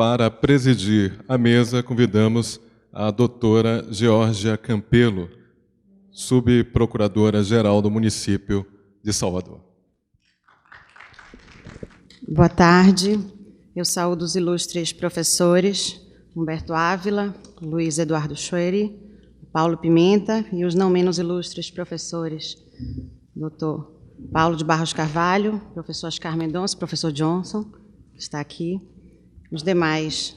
Para presidir a mesa, convidamos a doutora Geórgia Campelo, subprocuradora-geral do município de Salvador. Boa tarde. Eu saúdo os ilustres professores Humberto Ávila, Luiz Eduardo Schwery, Paulo Pimenta e os não menos ilustres professores, doutor Paulo de Barros Carvalho, professor Oscar Mendonça, professor Johnson, que está aqui, os demais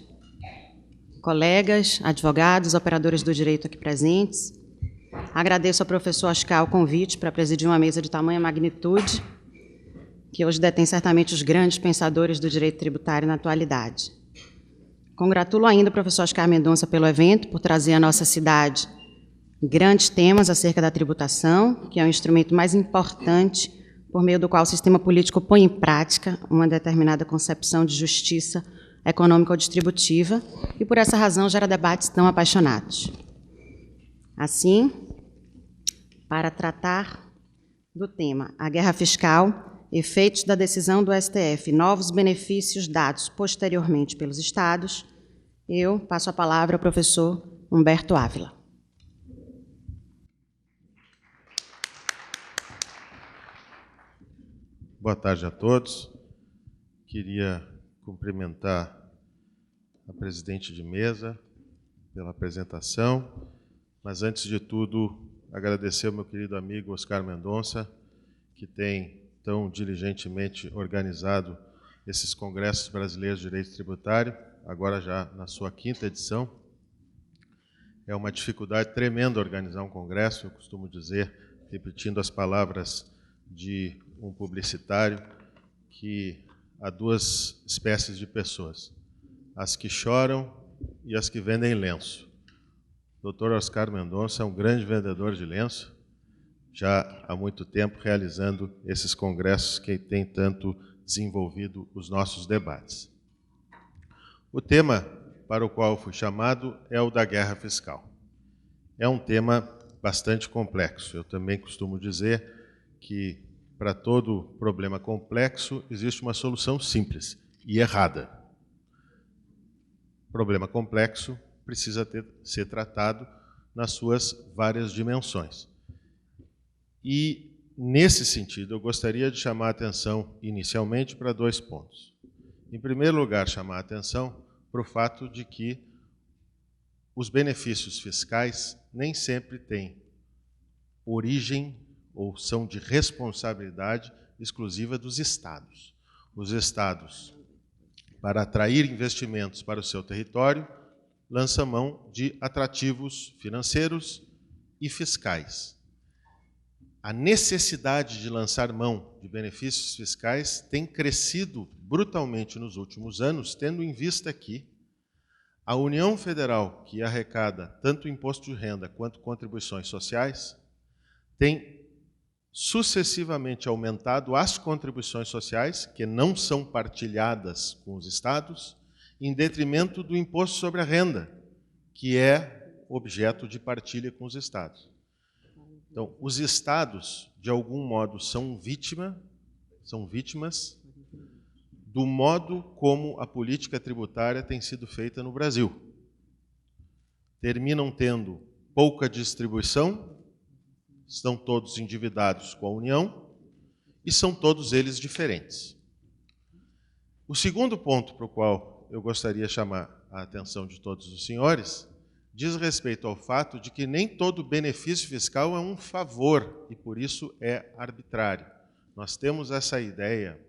colegas, advogados, operadores do direito aqui presentes. Agradeço ao professor Oscar o convite para presidir uma mesa de tamanha magnitude, que hoje detém certamente os grandes pensadores do direito tributário na atualidade. Congratulo ainda o professor Oscar Mendonça pelo evento, por trazer à nossa cidade grandes temas acerca da tributação, que é o instrumento mais importante por meio do qual o sistema político põe em prática uma determinada concepção de justiça econômica ou distributiva, e por essa razão gera debates tão apaixonados. Assim, para tratar do tema A Guerra Fiscal, efeitos da decisão do STF, novos benefícios dados posteriormente pelos Estados, eu passo a palavra ao professor Humberto Ávila. Boa tarde a todos. Queria cumprimentar a presidente de mesa pela apresentação, mas, antes de tudo, agradecer ao meu querido amigo Oscar Mendonça, que tem tão diligentemente organizado esses congressos brasileiros de direito tributário, agora já na sua 5ª edição. É uma dificuldade tremenda organizar um congresso, eu costumo dizer, repetindo as palavras de um publicitário, que há duas espécies de pessoas, as que choram e as que vendem lenço. O Dr. Oscar Mendonça é um grande vendedor de lenço, já há muito tempo realizando esses congressos que têm tanto desenvolvido os nossos debates. O tema para o qual fui chamado é o da guerra fiscal. É um tema bastante complexo. Eu também costumo dizer que, para todo problema complexo, existe uma solução simples e errada. Problema complexo precisa ser tratado nas suas várias dimensões. E, nesse sentido, eu gostaria de chamar a atenção, inicialmente, para 2 pontos. Em primeiro lugar, chamar a atenção para o fato de que os benefícios fiscais nem sempre têm origem ou são de responsabilidade exclusiva dos Estados. Os Estados, para atrair investimentos para o seu território, lançam mão de atrativos financeiros e fiscais. A necessidade de lançar mão de benefícios fiscais tem crescido brutalmente nos últimos anos, tendo em vista que a União Federal, que arrecada tanto imposto de renda quanto contribuições sociais, tem sucessivamente aumentado as contribuições sociais, que não são partilhadas com os Estados, em detrimento do imposto sobre a renda, que é objeto de partilha com os Estados. Então, os Estados, de algum modo, são vítimas do modo como a política tributária tem sido feita no Brasil. Terminam tendo pouca distribuição, estão todos endividados com a União e são todos eles diferentes. O segundo ponto para o qual eu gostaria de chamar a atenção de todos os senhores diz respeito ao fato de que nem todo benefício fiscal é um favor e, por isso, é arbitrário. Nós temos essa ideia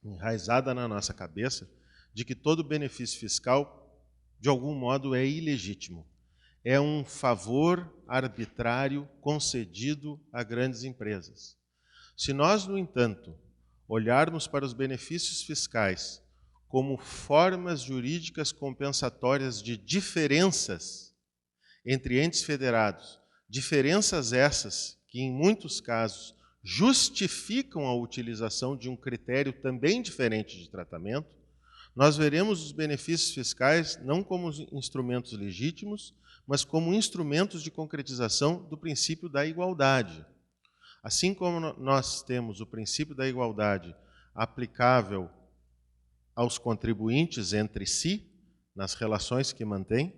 enraizada na nossa cabeça de que todo benefício fiscal, de algum modo, é ilegítimo. É um favor arbitrário concedido a grandes empresas. Se nós, no entanto, olharmos para os benefícios fiscais como formas jurídicas compensatórias de diferenças entre entes federados, diferenças essas que, em muitos casos, justificam a utilização de um critério também diferente de tratamento, nós veremos os benefícios fiscais não como instrumentos legítimos, mas como instrumentos de concretização do princípio da igualdade. Assim como nós temos o princípio da igualdade aplicável aos contribuintes entre si, nas relações que mantém,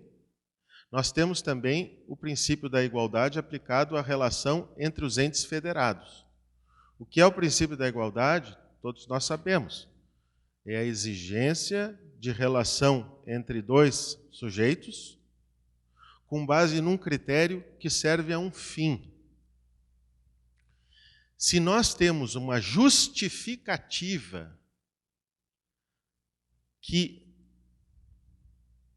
nós temos também o princípio da igualdade aplicado à relação entre os entes federados. O que é o princípio da igualdade? Todos nós sabemos. É a exigência de relação entre dois sujeitos com base num critério que serve a um fim. Se nós temos uma justificativa que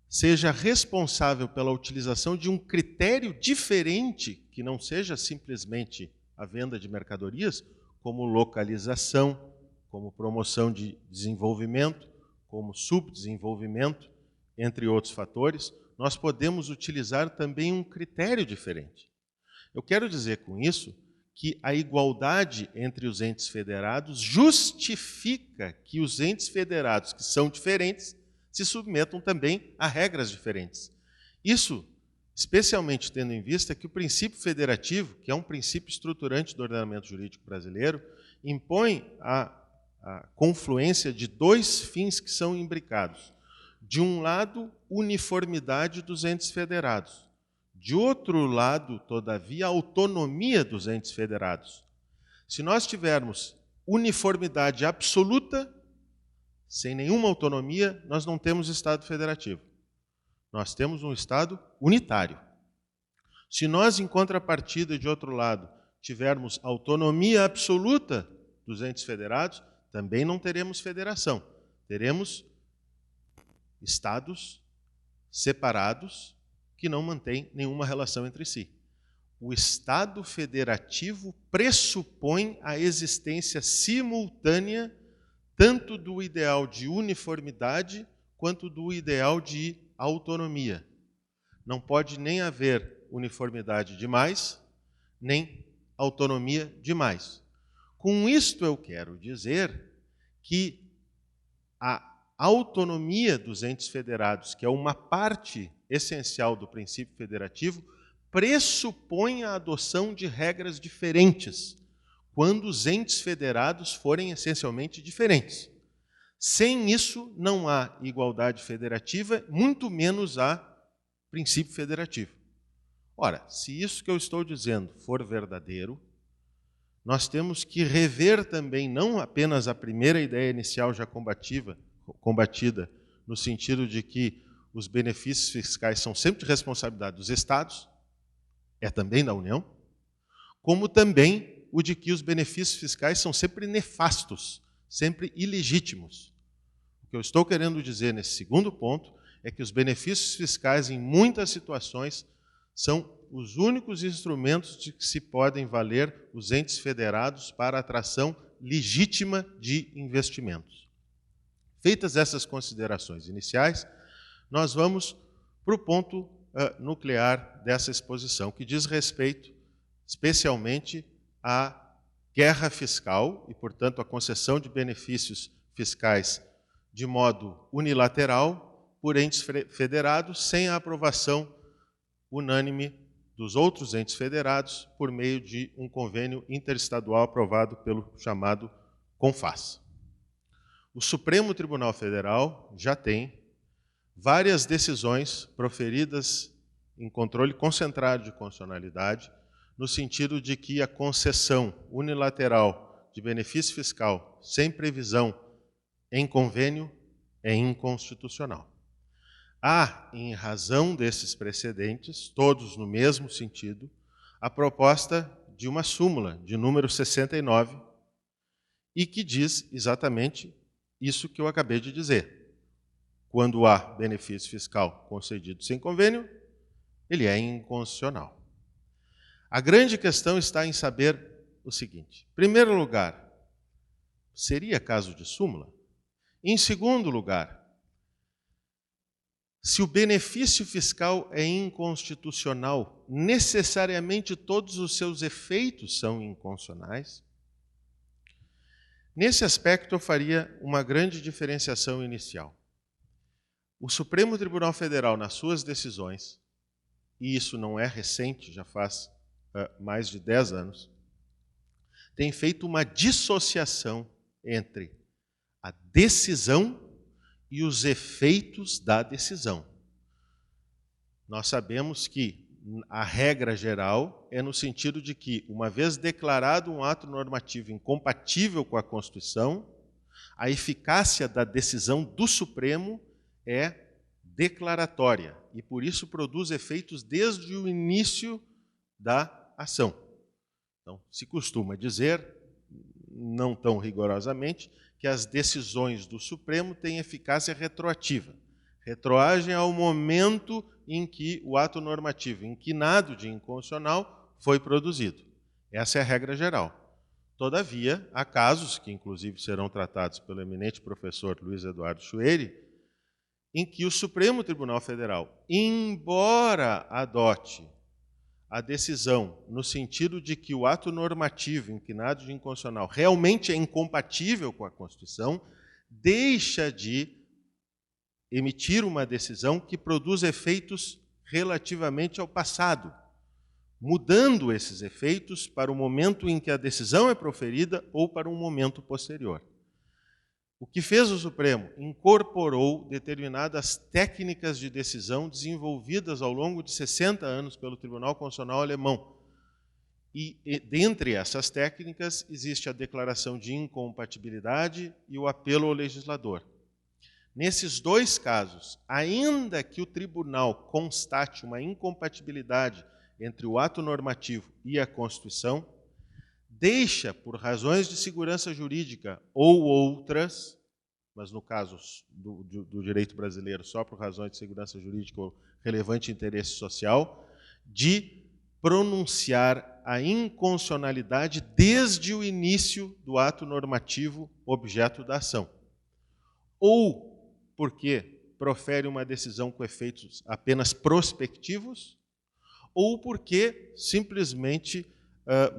seja responsável pela utilização de um critério diferente, que não seja simplesmente a venda de mercadorias, como localização, como promoção de desenvolvimento, como subdesenvolvimento, entre outros fatores, nós podemos utilizar também um critério diferente. Eu quero dizer com isso que a igualdade entre os entes federados justifica que os entes federados que são diferentes se submetam também a regras diferentes. Isso, especialmente tendo em vista que o princípio federativo, que é um princípio estruturante do ordenamento jurídico brasileiro, impõe a confluência de dois fins que são imbricados. De um lado, uniformidade dos entes federados. De outro lado, todavia, a autonomia dos entes federados. Se nós tivermos uniformidade absoluta, sem nenhuma autonomia, nós não temos Estado federativo. Nós temos um Estado unitário. Se nós, em contrapartida, de outro lado, tivermos autonomia absoluta dos entes federados, também não teremos federação. Teremos Estados separados que não mantêm nenhuma relação entre si. O Estado federativo pressupõe a existência simultânea tanto do ideal de uniformidade quanto do ideal de autonomia. Não pode nem haver uniformidade demais, nem autonomia demais. Com isto eu quero dizer que a autonomia dos entes federados, que é uma parte essencial do princípio federativo, pressupõe a adoção de regras diferentes, quando os entes federados forem essencialmente diferentes. Sem isso, não há igualdade federativa, muito menos há princípio federativo. Ora, se isso que eu estou dizendo for verdadeiro, nós temos que rever também não apenas a primeira ideia inicial já combatida, no sentido de que os benefícios fiscais são sempre de responsabilidade dos Estados, é também da União, como também o de que os benefícios fiscais são sempre nefastos, sempre ilegítimos. O que eu estou querendo dizer nesse segundo ponto é que os benefícios fiscais, em muitas situações, são os únicos instrumentos de que se podem valer os entes federados para a atração legítima de investimentos. Feitas essas considerações iniciais, nós vamos para o ponto nuclear dessa exposição, que diz respeito especialmente à guerra fiscal e, portanto, à concessão de benefícios fiscais de modo unilateral por entes federados, sem a aprovação unânime dos outros entes federados, por meio de um convênio interestadual aprovado pelo chamado CONFAS. O Supremo Tribunal Federal já tem várias decisões proferidas em controle concentrado de constitucionalidade, no sentido de que a concessão unilateral de benefício fiscal sem previsão em convênio é inconstitucional. Há, em razão desses precedentes, todos no mesmo sentido, a proposta de uma súmula de número 69 e que diz exatamente isso que eu acabei de dizer. Quando há benefício fiscal concedido sem convênio, ele é inconstitucional. A grande questão está em saber o seguinte. Em primeiro lugar, seria caso de súmula? Em segundo lugar, se o benefício fiscal é inconstitucional, necessariamente todos os seus efeitos são inconstitucionais? Nesse aspecto, eu faria uma grande diferenciação inicial. O Supremo Tribunal Federal, nas suas decisões, e isso não é recente, já faz mais de 10 anos, tem feito uma dissociação entre a decisão e os efeitos da decisão. Nós sabemos que a regra geral é no sentido de que, uma vez declarado um ato normativo incompatível com a Constituição, a eficácia da decisão do Supremo é declaratória e, por isso, produz efeitos desde o início da ação. Então, se costuma dizer, não tão rigorosamente, que as decisões do Supremo têm eficácia retroativa. Retroagem ao momento em que o ato normativo inquinado de inconstitucional foi produzido. Essa é a regra geral. Todavia, há casos, que inclusive serão tratados pelo eminente professor Luiz Eduardo Schueri, em que o Supremo Tribunal Federal, embora adote a decisão no sentido de que o ato normativo inquinado de inconstitucional realmente é incompatível com a Constituição, deixa de emitir uma decisão que produz efeitos relativamente ao passado, mudando esses efeitos para o momento em que a decisão é proferida ou para um momento posterior. O que fez o Supremo? Incorporou determinadas técnicas de decisão desenvolvidas ao longo de 60 anos pelo Tribunal Constitucional Alemão. E dentre essas técnicas existe a declaração de incompatibilidade e o apelo ao legislador. Nesses dois casos, ainda que o tribunal constate uma incompatibilidade entre o ato normativo e a Constituição, deixa, por razões de segurança jurídica ou outras, mas no caso do direito brasileiro, só por razões de segurança jurídica ou relevante interesse social, de pronunciar a inconstitucionalidade desde o início do ato normativo objeto da ação. Ou porque profere uma decisão com efeitos apenas prospectivos, ou porque simplesmente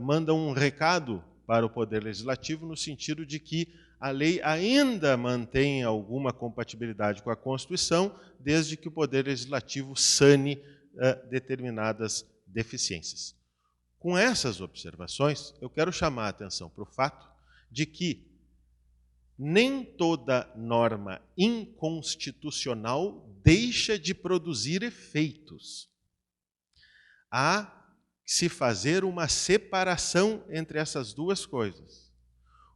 manda um recado para o Poder Legislativo no sentido de que a lei ainda mantém alguma compatibilidade com a Constituição, desde que o Poder Legislativo sane determinadas deficiências. Com essas observações, eu quero chamar a atenção para o fato de que nem toda norma inconstitucional deixa de produzir efeitos. Há que se fazer uma separação entre essas duas coisas.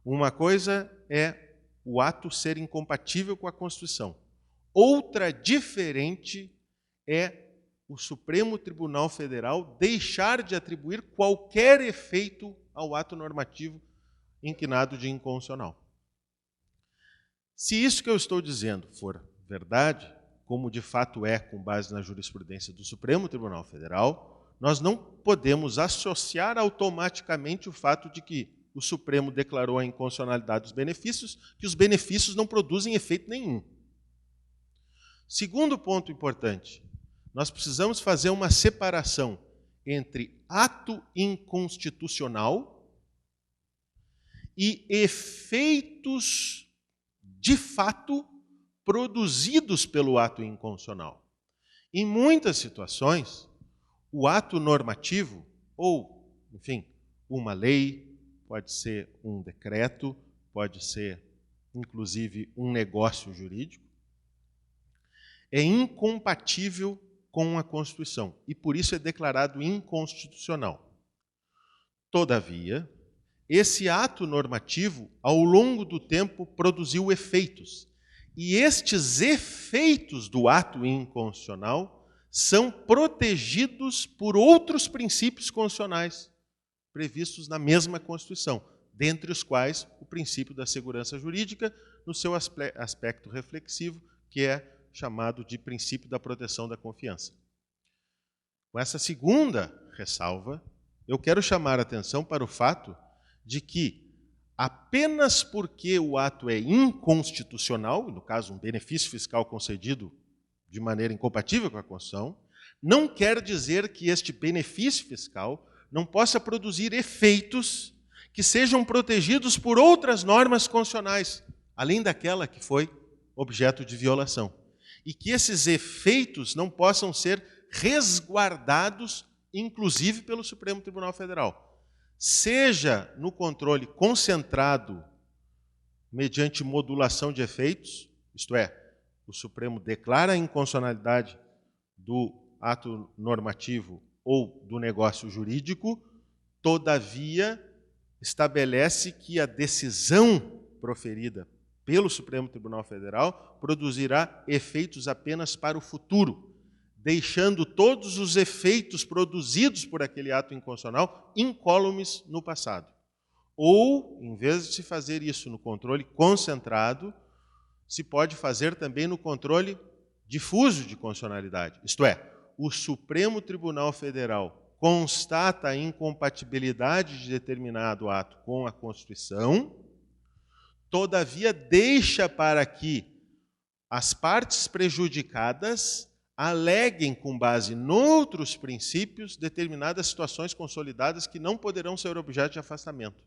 Uma coisa é o ato ser incompatível com a Constituição. Outra, diferente, é o Supremo Tribunal Federal deixar de atribuir qualquer efeito ao ato normativo inquinado de inconstitucional. Se isso que eu estou dizendo for verdade, como de fato é com base na jurisprudência do Supremo Tribunal Federal, nós não podemos associar automaticamente o fato de que o Supremo declarou a inconstitucionalidade dos benefícios, que os benefícios não produzem efeito nenhum. Segundo ponto importante, nós precisamos fazer uma separação entre ato inconstitucional e efeitos de fato produzidos pelo ato inconstitucional. Em muitas situações, o ato normativo, ou, enfim, uma lei, pode ser um decreto, pode ser, inclusive, um negócio jurídico, é incompatível com a Constituição e, por isso, é declarado inconstitucional. Todavia, esse ato normativo, ao longo do tempo, produziu efeitos. E estes efeitos do ato inconstitucional são protegidos por outros princípios constitucionais previstos na mesma Constituição, dentre os quais o princípio da segurança jurídica, no seu aspecto reflexivo, que é chamado de princípio da proteção da confiança. Com essa segunda ressalva, eu quero chamar a atenção para o fato de que, apenas porque o ato é inconstitucional, no caso, um benefício fiscal concedido de maneira incompatível com a Constituição, não quer dizer que este benefício fiscal não possa produzir efeitos que sejam protegidos por outras normas constitucionais, além daquela que foi objeto de violação. E que esses efeitos não possam ser resguardados, inclusive pelo Supremo Tribunal Federal. Seja no controle concentrado mediante modulação de efeitos, isto é, o Supremo declara a inconstitucionalidade do ato normativo ou do negócio jurídico, todavia estabelece que a decisão proferida pelo Supremo Tribunal Federal produzirá efeitos apenas para o futuro, deixando todos os efeitos produzidos por aquele ato inconstitucional incólumes no passado. Ou, em vez de se fazer isso no controle concentrado, se pode fazer também no controle difuso de constitucionalidade. Isto é, o Supremo Tribunal Federal constata a incompatibilidade de determinado ato com a Constituição, todavia deixa para que as partes prejudicadas aleguem, com base noutros princípios, determinadas situações consolidadas que não poderão ser objeto de afastamento.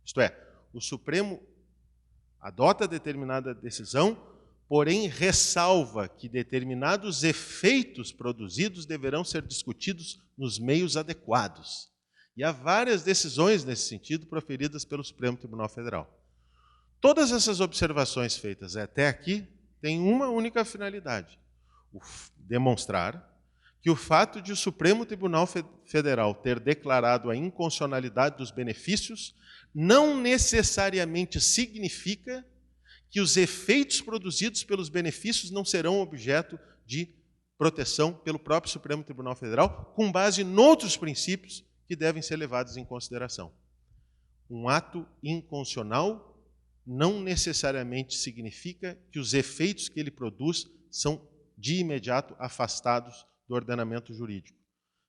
Isto é, o Supremo adota determinada decisão, porém ressalva que determinados efeitos produzidos deverão ser discutidos nos meios adequados. E há várias decisões nesse sentido proferidas pelo Supremo Tribunal Federal. Todas essas observações feitas até aqui têm uma única finalidade: demonstrar que o fato de o Supremo Tribunal Federal ter declarado a inconstitucionalidade dos benefícios não necessariamente significa que os efeitos produzidos pelos benefícios não serão objeto de proteção pelo próprio Supremo Tribunal Federal, com base em outros princípios que devem ser levados em consideração. Um ato inconstitucional não necessariamente significa que os efeitos que ele produz são de imediato afastados do ordenamento jurídico,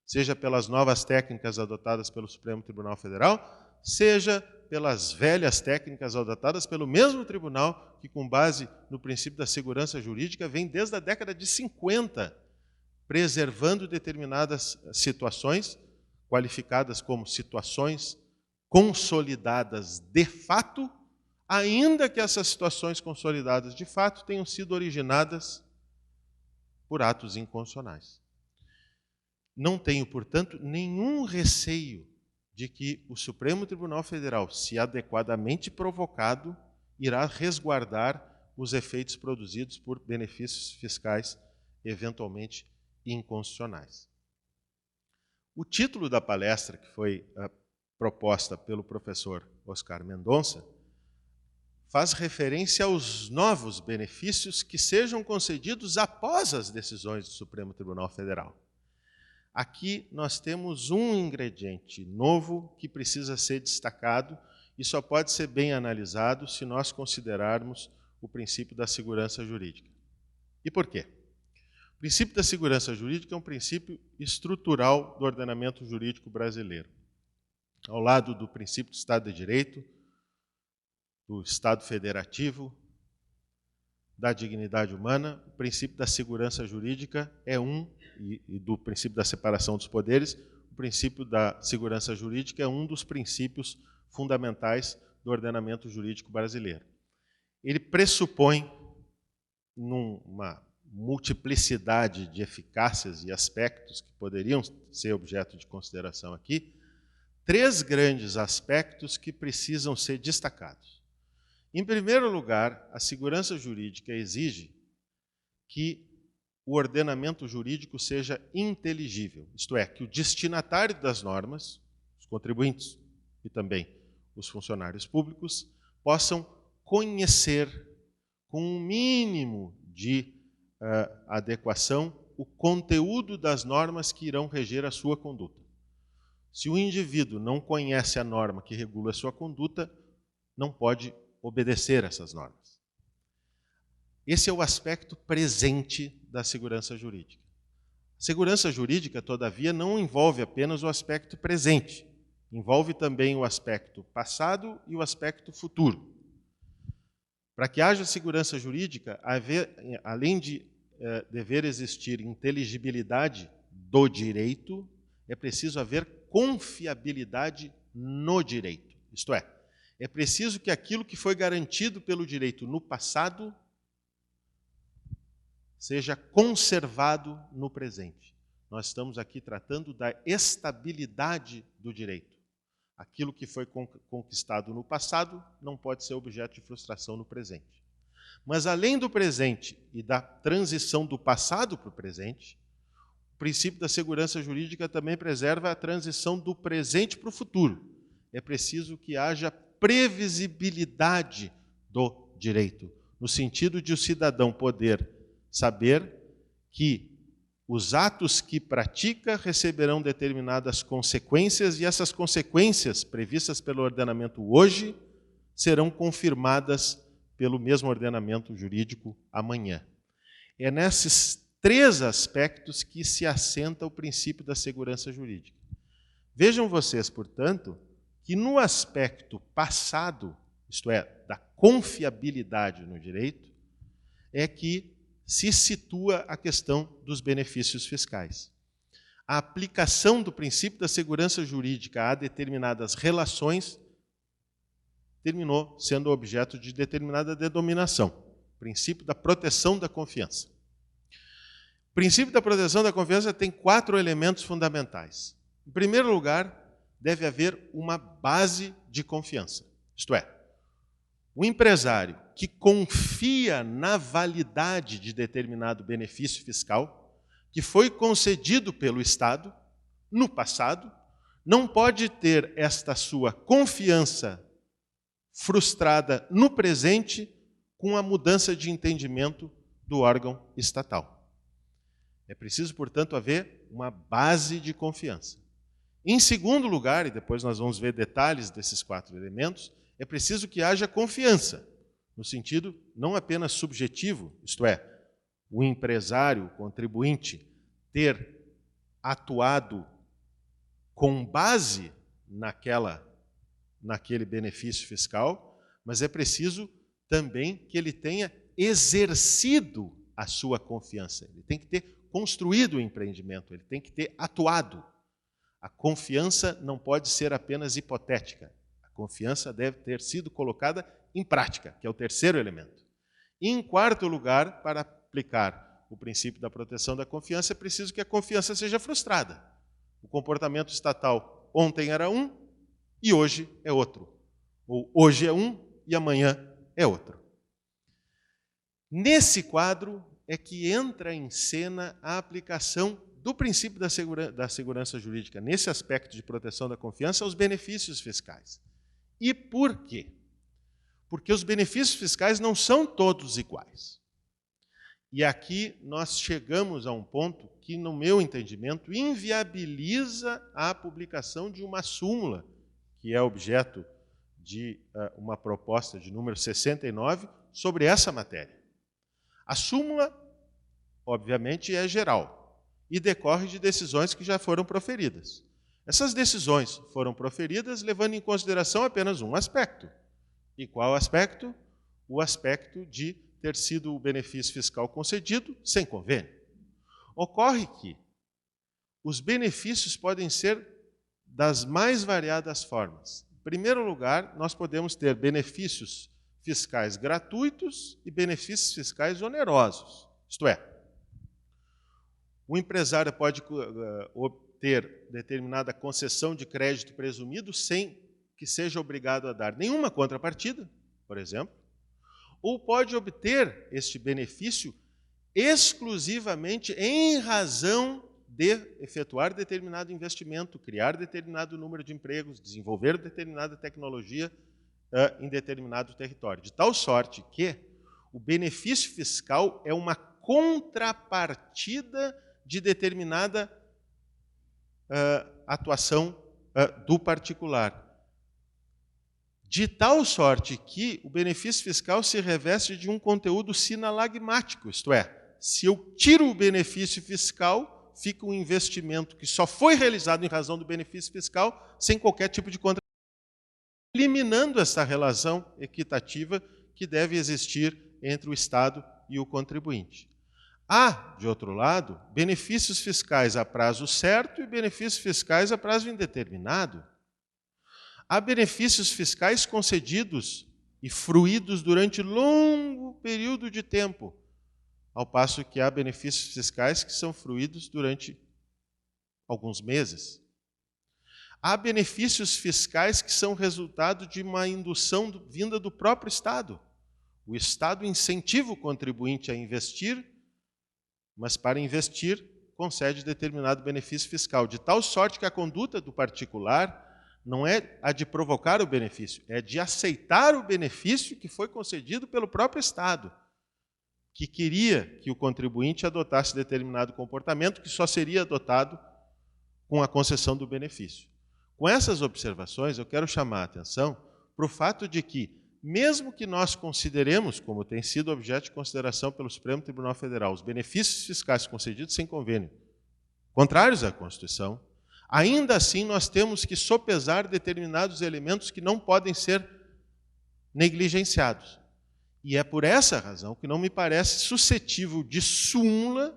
seja pelas novas técnicas adotadas pelo Supremo Tribunal Federal, seja pelas velhas técnicas adotadas pelo mesmo tribunal que, com base no princípio da segurança jurídica, vem desde a década de 50, preservando determinadas situações, qualificadas como situações consolidadas de fato, ainda que essas situações consolidadas de fato tenham sido originadas por atos inconstitucionais. Não tenho, portanto, nenhum receio de que o Supremo Tribunal Federal, se adequadamente provocado, irá resguardar os efeitos produzidos por benefícios fiscais eventualmente inconstitucionais. O título da palestra, que foi proposta pelo professor Oscar Mendonça, faz referência aos novos benefícios que sejam concedidos após as decisões do Supremo Tribunal Federal. Aqui nós temos um ingrediente novo que precisa ser destacado e só pode ser bem analisado se nós considerarmos o princípio da segurança jurídica. E por quê? O princípio da segurança jurídica é um princípio estrutural do ordenamento jurídico brasileiro. Ao lado do princípio do Estado de Direito, do Estado federativo, da dignidade humana, o princípio da segurança jurídica é e do princípio da separação dos poderes, o princípio da segurança jurídica é um dos princípios fundamentais do ordenamento jurídico brasileiro. Ele pressupõe, numa multiplicidade de eficácias e aspectos que poderiam ser objeto de consideração aqui, 3 grandes aspectos que precisam ser destacados. Em primeiro lugar, a segurança jurídica exige que o ordenamento jurídico seja inteligível, isto é, que o destinatário das normas, os contribuintes e também os funcionários públicos, possam conhecer com um mínimo de adequação o conteúdo das normas que irão reger a sua conduta. Se o indivíduo não conhece a norma que regula a sua conduta, não pode obedecer a essas normas. Esse é o aspecto presente da segurança jurídica. A segurança jurídica, todavia, não envolve apenas o aspecto presente, envolve também o aspecto passado e o aspecto futuro. Para que haja segurança jurídica, além de dever existir inteligibilidade do direito, é preciso haver confiabilidade no direito. Isto é preciso que aquilo que foi garantido pelo direito no passado seja conservado no presente. Nós estamos aqui tratando da estabilidade do direito. Aquilo que foi conquistado no passado não pode ser objeto de frustração no presente. Mas, além do presente e da transição do passado para o presente, o princípio da segurança jurídica também preserva a transição do presente para o futuro. É preciso que haja previsibilidade do direito, no sentido de o cidadão poder saber que os atos que pratica receberão determinadas consequências e essas consequências previstas pelo ordenamento hoje serão confirmadas pelo mesmo ordenamento jurídico amanhã. É nesses três aspectos que se assenta o princípio da segurança jurídica. Vejam vocês, portanto, que no aspecto passado, isto é, da confiabilidade no direito, é que se situa a questão dos benefícios fiscais. A aplicação do princípio da segurança jurídica a determinadas relações terminou sendo objeto de determinada denominação, princípio da proteção da confiança. O princípio da proteção da confiança tem 4 elementos fundamentais. Em primeiro lugar, deve haver uma base de confiança, isto é, o empresário que confia na validade de determinado benefício fiscal que foi concedido pelo Estado no passado, não pode ter esta sua confiança frustrada no presente com a mudança de entendimento do órgão estatal. É preciso, portanto, haver uma base de confiança. Em segundo lugar, e depois nós vamos ver detalhes desses 4 elementos, é preciso que haja confiança, no sentido não apenas subjetivo, isto é, o empresário, o contribuinte, ter atuado com base naquele benefício fiscal, mas é preciso também que ele tenha exercido a sua confiança. Ele tem que ter construído o empreendimento, ele tem que ter atuado. A confiança não pode ser apenas hipotética. A confiança deve ter sido colocada em prática, que é o terceiro elemento. E, em quarto lugar, para aplicar o princípio da proteção da confiança, é preciso que a confiança seja frustrada. O comportamento estatal ontem era um e hoje é outro. Ou hoje é um e amanhã é outro. Nesse quadro é que entra em cena a aplicação do princípio da segurança jurídica, nesse aspecto de proteção da confiança, aos benefícios fiscais. E por quê? Porque os benefícios fiscais não são todos iguais. E aqui nós chegamos a um ponto que, no meu entendimento, inviabiliza a publicação de uma súmula, que é objeto de uma proposta de número 69, sobre essa matéria. A súmula, obviamente, é geral e decorre de decisões que já foram proferidas. Essas decisões foram proferidas levando em consideração apenas um aspecto. E qual aspecto? O aspecto de ter sido o benefício fiscal concedido sem convênio. Ocorre que os benefícios podem ser das mais variadas formas. Em primeiro lugar, nós podemos ter benefícios fiscais gratuitos e benefícios fiscais onerosos. Isto é, o empresário pode obter determinada concessão de crédito presumido sem que seja obrigado a dar nenhuma contrapartida, por exemplo, ou pode obter este benefício exclusivamente em razão de efetuar determinado investimento, criar determinado número de empregos, desenvolver determinada tecnologia em determinado território. De tal sorte que o benefício fiscal é uma contrapartida de determinada atuação do particular. De tal sorte que o benefício fiscal se reveste de um conteúdo sinalagmático, isto é, se eu tiro o benefício fiscal, fica um investimento que só foi realizado em razão do benefício fiscal, sem qualquer tipo de contrapartida, eliminando essa relação equitativa que deve existir entre o Estado e o contribuinte. Há, de outro lado, benefícios fiscais a prazo certo e benefícios fiscais a prazo indeterminado. Há benefícios fiscais concedidos e fruídos durante longo período de tempo, ao passo que há benefícios fiscais que são fruídos durante alguns meses. Há benefícios fiscais que são resultado de uma indução vinda do próprio Estado. O Estado incentiva o contribuinte a investir, mas para investir concede determinado benefício fiscal, de tal sorte que a conduta do particular não é a de provocar o benefício, é de aceitar o benefício que foi concedido pelo próprio Estado, que queria que o contribuinte adotasse determinado comportamento que só seria adotado com a concessão do benefício. Com essas observações, eu quero chamar a atenção para o fato de que, mesmo que nós consideremos, como tem sido objeto de consideração pelo Supremo Tribunal Federal, os benefícios fiscais concedidos sem convênio, contrários à Constituição, ainda assim nós temos que sopesar determinados elementos que não podem ser negligenciados. E é por essa razão que não me parece suscetível de súmula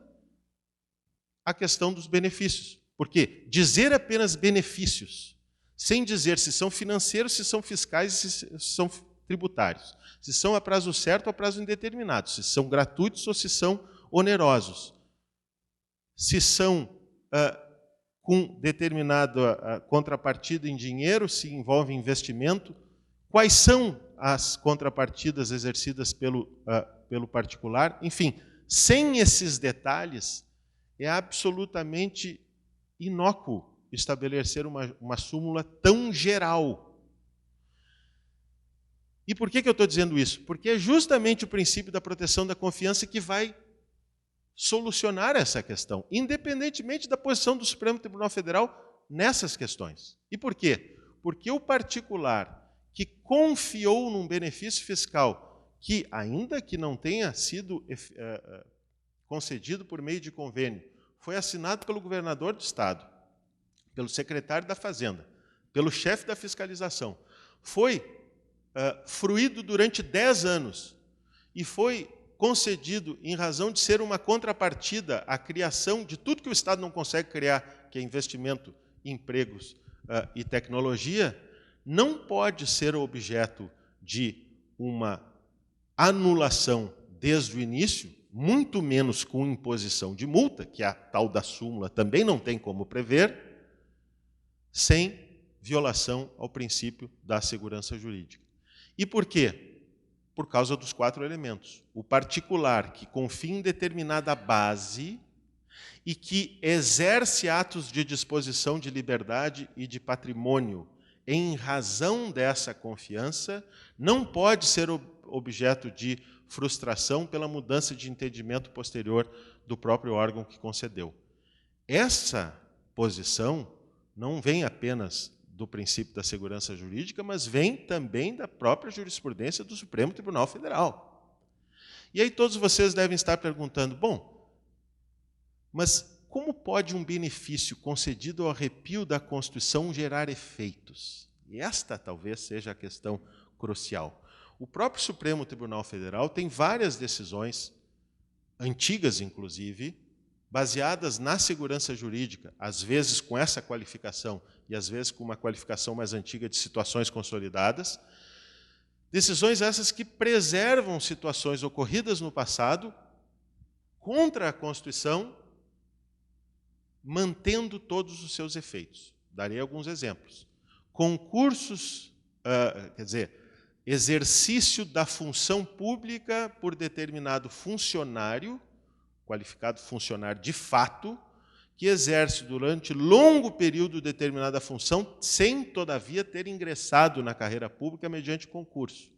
a questão dos benefícios. Porque dizer apenas benefícios, sem dizer se são financeiros, se são fiscais, se são tributários, se são a prazo certo ou a prazo indeterminado, se são gratuitos ou se são onerosos, se são com determinada contrapartida em dinheiro, se envolve investimento, quais são as contrapartidas exercidas pelo particular, enfim, sem esses detalhes, é absolutamente inócuo estabelecer uma súmula tão geral. E por que eu estou dizendo isso? Porque é justamente o princípio da proteção da confiança que vai solucionar essa questão, independentemente da posição do Supremo Tribunal Federal nessas questões. E por quê? Porque o particular que confiou num benefício fiscal que, ainda que não tenha sido concedido por meio de convênio, foi assinado pelo governador do Estado, pelo secretário da Fazenda, pelo chefe da fiscalização, foi fruído durante 10 anos e foi concedido em razão de ser uma contrapartida à criação de tudo que o Estado não consegue criar, que é investimento, empregos e tecnologia, não pode ser objeto de uma anulação desde o início, muito menos com imposição de multa, que a tal da súmula também não tem como prever, sem violação ao princípio da segurança jurídica. E por quê? Por causa dos 4 elementos. O particular que confia em determinada base e que exerce atos de disposição de liberdade e de patrimônio em razão dessa confiança, não pode ser objeto de frustração pela mudança de entendimento posterior do próprio órgão que concedeu. Essa posição não vem apenas do princípio da segurança jurídica, mas vem também da própria jurisprudência do Supremo Tribunal Federal. E aí todos vocês devem estar perguntando, bom, mas como pode um benefício concedido ao arrepio da Constituição gerar efeitos? E esta talvez seja a questão crucial. O próprio Supremo Tribunal Federal tem várias decisões, antigas inclusive, baseadas na segurança jurídica, às vezes com essa qualificação e às vezes com uma qualificação mais antiga de situações consolidadas, decisões essas que preservam situações ocorridas no passado contra a Constituição, mantendo todos os seus efeitos. Darei alguns exemplos. Concursos, exercício da função pública por determinado funcionário, qualificado funcionário de fato, que exerce durante longo período determinada função, sem, todavia, ter ingressado na carreira pública mediante concurso.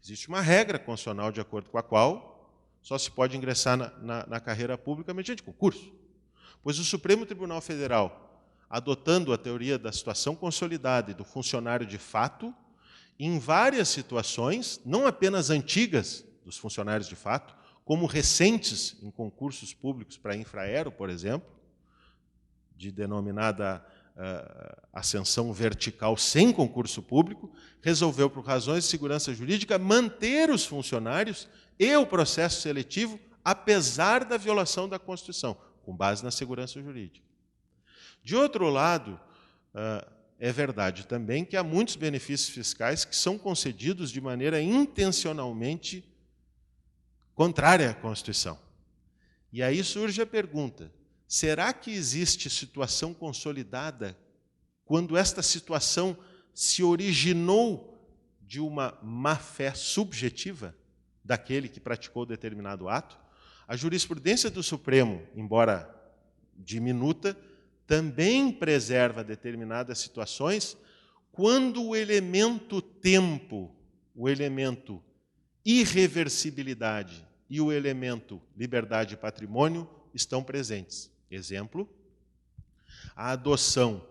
Existe uma regra constitucional de acordo com a qual só se pode ingressar na carreira pública mediante concurso. Pois o Supremo Tribunal Federal, adotando a teoria da situação consolidada e do funcionário de fato, em várias situações, não apenas antigas dos funcionários de fato, como recentes em concursos públicos para infraero, por exemplo, de denominada ascensão vertical sem concurso público, resolveu, por razões de segurança jurídica, manter os funcionários e o processo seletivo, apesar da violação da Constituição, com base na segurança jurídica. De outro lado, é verdade também que há muitos benefícios fiscais que são concedidos de maneira intencionalmente contrária à Constituição. E aí surge a pergunta, será que existe situação consolidada quando esta situação se originou de uma má-fé subjetiva? daquele que praticou determinado ato. A jurisprudência do Supremo, embora diminuta, também preserva determinadas situações quando o elemento tempo, o elemento irreversibilidade e o elemento liberdade e patrimônio estão presentes. Exemplo, a adoção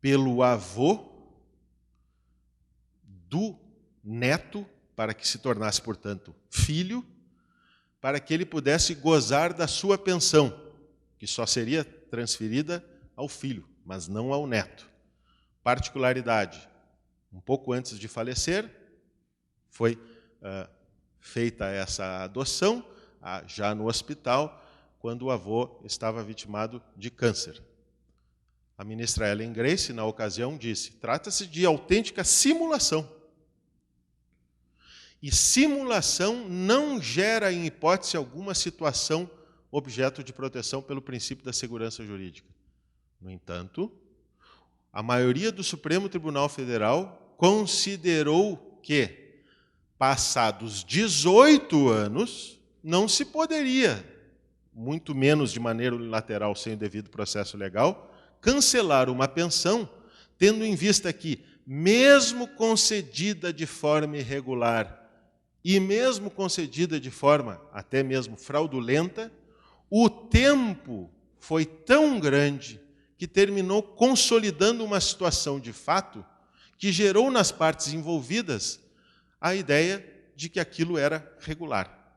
pelo avô do neto, para que se tornasse, portanto, filho, para que ele pudesse gozar da sua pensão, que só seria transferida ao filho, mas não ao neto. Particularidade, um pouco antes de falecer, foi feita essa adoção, já no hospital, quando o avô estava vitimado de câncer. A ministra Ellen Grace, na ocasião, disse: trata-se de autêntica simulação. E simulação não gera, em hipótese alguma, situação objeto de proteção pelo princípio da segurança jurídica. No entanto, a maioria do Supremo Tribunal Federal considerou que, passados 18 anos, não se poderia, muito menos de maneira unilateral, sem o devido processo legal, cancelar uma pensão, tendo em vista que, mesmo concedida de forma irregular e mesmo concedida de forma até mesmo fraudulenta, o tempo foi tão grande que terminou consolidando uma situação de fato que gerou nas partes envolvidas a ideia de que aquilo era regular.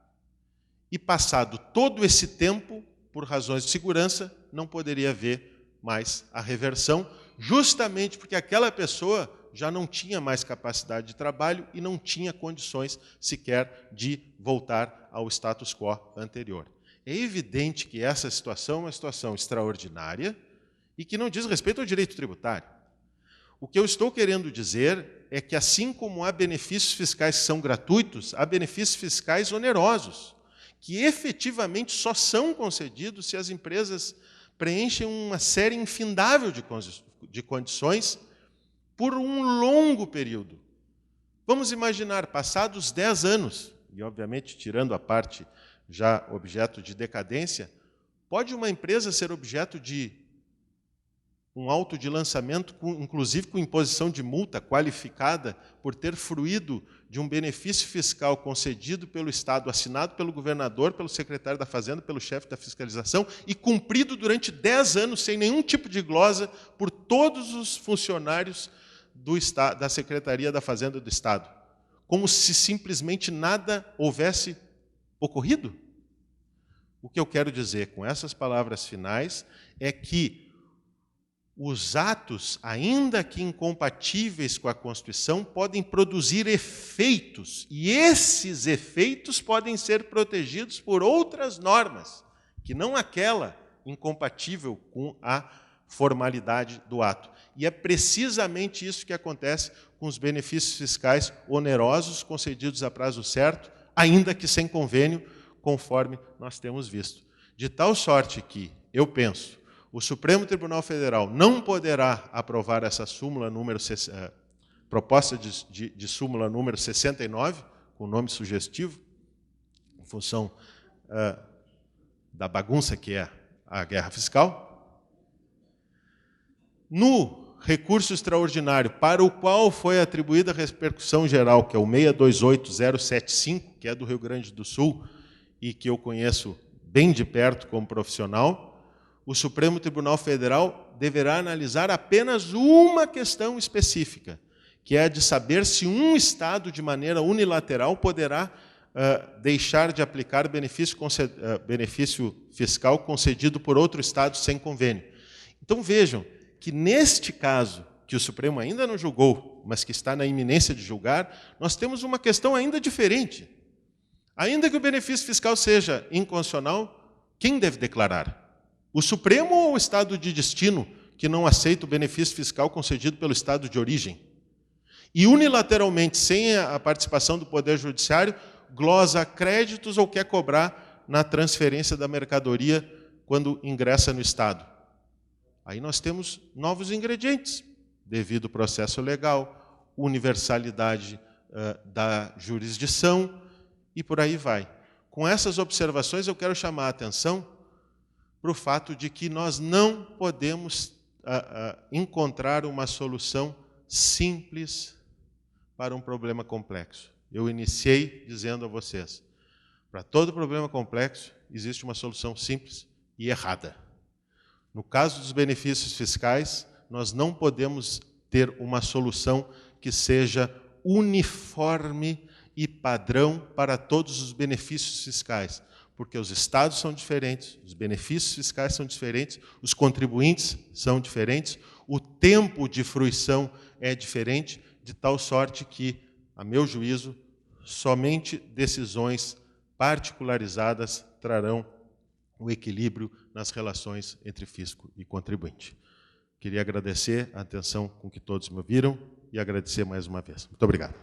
E passado todo esse tempo, por razões de segurança, não poderia haver mais a reversão, justamente porque aquela pessoa já não tinha mais capacidade de trabalho e não tinha condições sequer de voltar ao status quo anterior. É evidente que essa situação é uma situação extraordinária e que não diz respeito ao direito tributário. O que eu estou querendo dizer é que, assim como há benefícios fiscais que são gratuitos, há benefícios fiscais onerosos, que efetivamente só são concedidos se as empresas preenchem uma série infindável de condições por um longo período. Vamos imaginar, passados 10 anos, e obviamente tirando a parte já objeto de decadência, pode uma empresa ser objeto de um auto de lançamento, inclusive com imposição de multa qualificada por ter fruído de um benefício fiscal concedido pelo Estado, assinado pelo governador, pelo secretário da Fazenda, pelo chefe da fiscalização e cumprido durante 10 anos sem nenhum tipo de glosa por todos os funcionários da Secretaria da Fazenda do Estado, como se simplesmente nada houvesse ocorrido? O que eu quero dizer com essas palavras finais é que os atos, ainda que incompatíveis com a Constituição, podem produzir efeitos, e esses efeitos podem ser protegidos por outras normas, que não aquela incompatível com a formalidade do ato. E é precisamente isso que acontece com os benefícios fiscais onerosos concedidos a prazo certo, ainda que sem convênio, conforme nós temos visto. De tal sorte que, eu penso, o Supremo Tribunal Federal não poderá aprovar essa súmula número, proposta de súmula número 69, com nome sugestivo, em função da bagunça que é a guerra fiscal. No recurso extraordinário para o qual foi atribuída a repercussão geral, que é o 628075, que é do Rio Grande do Sul e que eu conheço bem de perto como profissional, o Supremo Tribunal Federal deverá analisar apenas uma questão específica, que é a de saber se um Estado, de maneira unilateral, poderá deixar de aplicar benefício fiscal concedido por outro Estado sem convênio. Então, vejam que, neste caso, que o Supremo ainda não julgou, mas que está na iminência de julgar, nós temos uma questão ainda diferente. Ainda que o benefício fiscal seja inconstitucional, quem deve declarar? O Supremo ou o Estado de destino, que não aceita o benefício fiscal concedido pelo Estado de origem? E, unilateralmente, sem a participação do Poder Judiciário, glosa créditos ou quer cobrar na transferência da mercadoria quando ingressa no Estado. Aí nós temos novos ingredientes, devido processo legal, universalidade da jurisdição e por aí vai. Com essas observações, eu quero chamar a atenção para o fato de que nós não podemos encontrar uma solução simples para um problema complexo. Eu iniciei dizendo a vocês, para todo problema complexo, existe uma solução simples e errada. No caso dos benefícios fiscais, nós não podemos ter uma solução que seja uniforme e padrão para todos os benefícios fiscais, porque os estados são diferentes, os benefícios fiscais são diferentes, os contribuintes são diferentes, o tempo de fruição é diferente, de tal sorte que, a meu juízo, somente decisões particularizadas trarão o equilíbrio nas relações entre fisco e contribuinte. Queria agradecer a atenção com que todos me ouviram e agradecer mais uma vez. Muito obrigado.